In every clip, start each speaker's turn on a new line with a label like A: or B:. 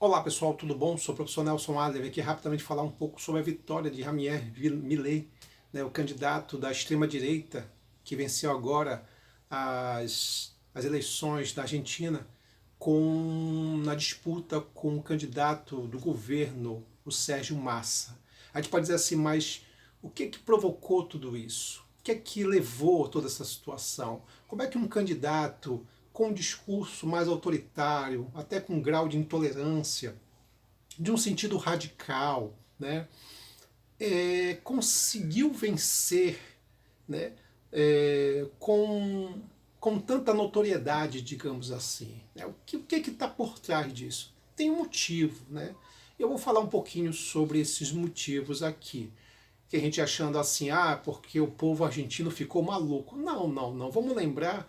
A: Olá pessoal, tudo bom? Sou o professor Nelson Adler, aqui rapidamente falar um pouco sobre a vitória de Javier Milei, né, o candidato da extrema-direita que venceu agora as eleições da Argentina na disputa com o candidato do governo, o Sérgio Massa. A gente pode dizer assim, mas o que provocou tudo isso? O que levou a toda essa situação? Como é que um candidato com um discurso mais autoritário, até com um grau de intolerância, de um sentido radical, né, conseguiu vencer, né, com tanta notoriedade, digamos assim. Né? O que está por trás disso? Tem um motivo. Né? Eu vou falar um pouquinho sobre esses motivos aqui. Que a gente achando assim, porque o povo argentino ficou maluco. Não, não, não. Vamos lembrar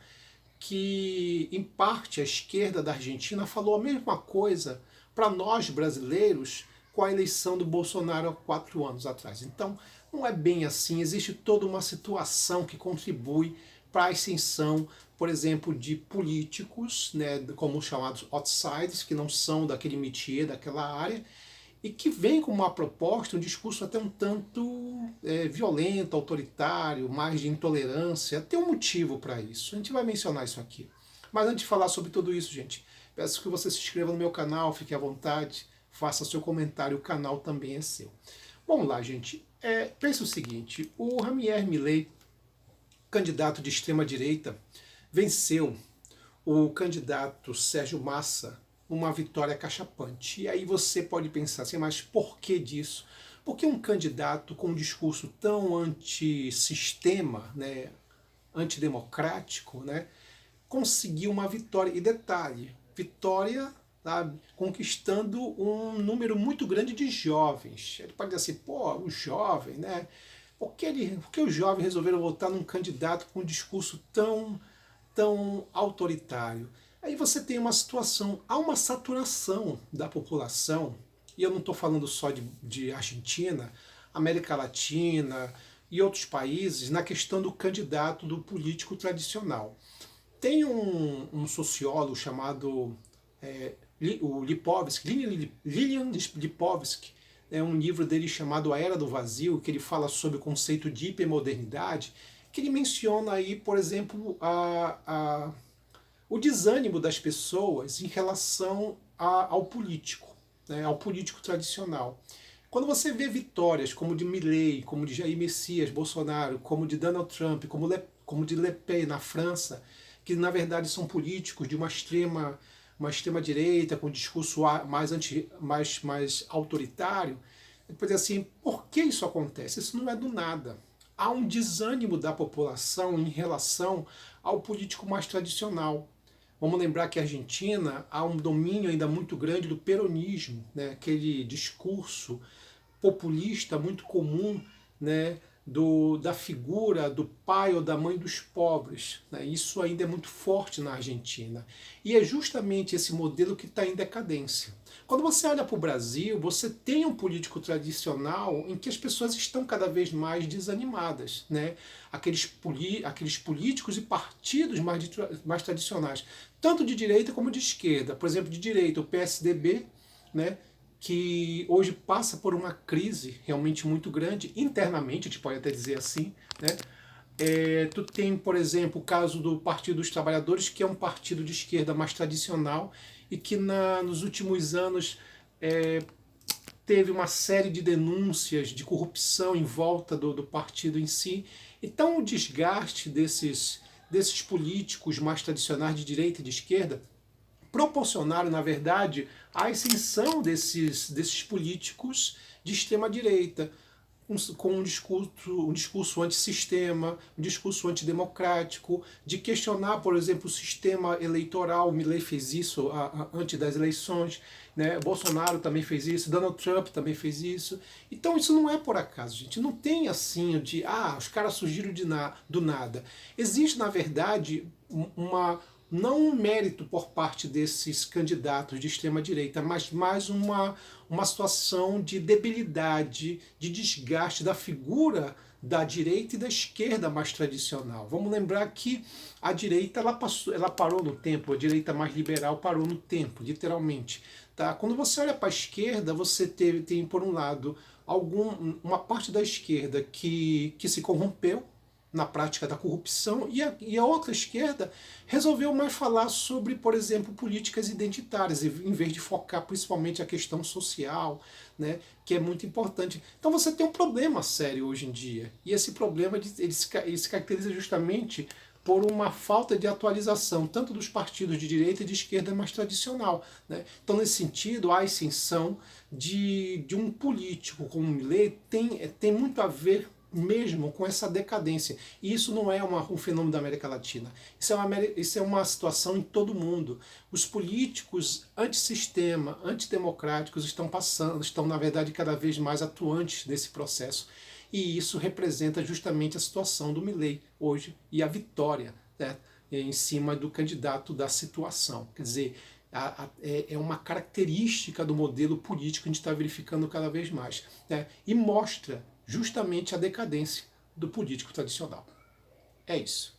A: que, em parte, a esquerda da Argentina falou a mesma coisa para nós brasileiros com a eleição do Bolsonaro há 4 anos atrás. Então, não é bem assim, existe toda uma situação que contribui para a ascensão, por exemplo, de políticos, né, como os chamados outsiders, que não são daquele métier, daquela área, e que vem com uma proposta, um discurso até um tanto violento, autoritário, mais de intolerância. Tem um motivo para isso. A gente vai mencionar isso aqui. Mas antes de falar sobre tudo isso, gente, peço que você se inscreva no meu canal, fique à vontade, faça seu comentário, o canal também é seu. Vamos lá, gente. Pense o seguinte, o Javier Milei, candidato de extrema-direita, venceu o candidato Sérgio Massa uma vitória cachapante. E aí você pode pensar assim, mas por que disso? Porque um candidato com um discurso tão antissistema, né, antidemocrático, né, conseguiu uma vitória. E detalhe, vitória, sabe, conquistando um número muito grande de jovens. Ele pode dizer assim, o jovem, né? Por que os jovens resolveram votar num candidato com um discurso tão autoritário? Aí você tem uma situação, há uma saturação da população, e eu não estou falando só de Argentina, América Latina e outros países, na questão do candidato, do político tradicional. Tem um sociólogo chamado o Lipovetsky, Lilian Lipovetsky, é um livro dele chamado A Era do Vazio, que ele fala sobre o conceito de hipermodernidade, que ele menciona aí, por exemplo, o desânimo das pessoas em relação ao político, né, ao político tradicional. Quando você vê vitórias como de Milley, como de Jair Messias Bolsonaro, como de Donald Trump, como de Le Pen na França, que na verdade são políticos de uma extrema direita, com um discurso mais autoritário, depois assim, por que isso acontece? Isso não é do nada. Há um desânimo da população em relação ao político mais tradicional. Vamos lembrar que a Argentina há um domínio ainda muito grande do peronismo, né? Aquele discurso populista muito comum, né? Da figura do pai ou da mãe dos pobres. Né? Isso ainda é muito forte na Argentina. E é justamente esse modelo que está em decadência. Quando você olha para o Brasil, você tem um político tradicional em que as pessoas estão cada vez mais desanimadas. Né? Aqueles políticos e partidos mais tradicionais, tanto de direita como de esquerda. Por exemplo, de direita, o PSDB, né? Que hoje passa por uma crise realmente muito grande, internamente, a gente pode até dizer assim, né? Tu tem, por exemplo, o caso do Partido dos Trabalhadores, que é um partido de esquerda mais tradicional e que nos últimos anos teve uma série de denúncias de corrupção em volta do partido em si. Então o desgaste desses políticos mais tradicionais de direita e de esquerda proporcionaram, na verdade, a ascensão desses políticos de extrema-direita, com um discurso antissistema, um discurso antidemocrático, de questionar, por exemplo, o sistema eleitoral. Milley fez isso antes das eleições, né? Bolsonaro também fez isso, Donald Trump também fez isso. Então isso não é por acaso, gente. Não tem assim de, os caras surgiram do nada. Existe, na verdade, não um mérito por parte desses candidatos de extrema-direita, mas mais uma situação de debilidade, de desgaste da figura da direita e da esquerda mais tradicional. Vamos lembrar que a direita ela parou no tempo, a direita mais liberal parou no tempo, literalmente. Tá? Quando você olha para a esquerda, você tem, por um lado, uma parte da esquerda que se corrompeu na prática da corrupção, e a outra esquerda resolveu mais falar sobre, por exemplo, políticas identitárias, em vez de focar principalmente a questão social, né, que é muito importante. Então você tem um problema sério hoje em dia, e esse problema ele se caracteriza justamente por uma falta de atualização, tanto dos partidos de direita e de esquerda mais tradicional. Né? Então, nesse sentido, a ascensão de um político como Milei tem muito a ver mesmo com essa decadência. E isso não é um fenômeno da América Latina. Isso é uma situação em todo o mundo. Os políticos antissistema, antidemocráticos estão, na verdade, cada vez mais atuantes nesse processo. E isso representa justamente a situação do Milei hoje e a vitória, né, em cima do candidato da situação. Quer dizer, é uma característica do modelo político que a gente está verificando cada vez mais. Né, e mostra justamente a decadência do político tradicional. É isso.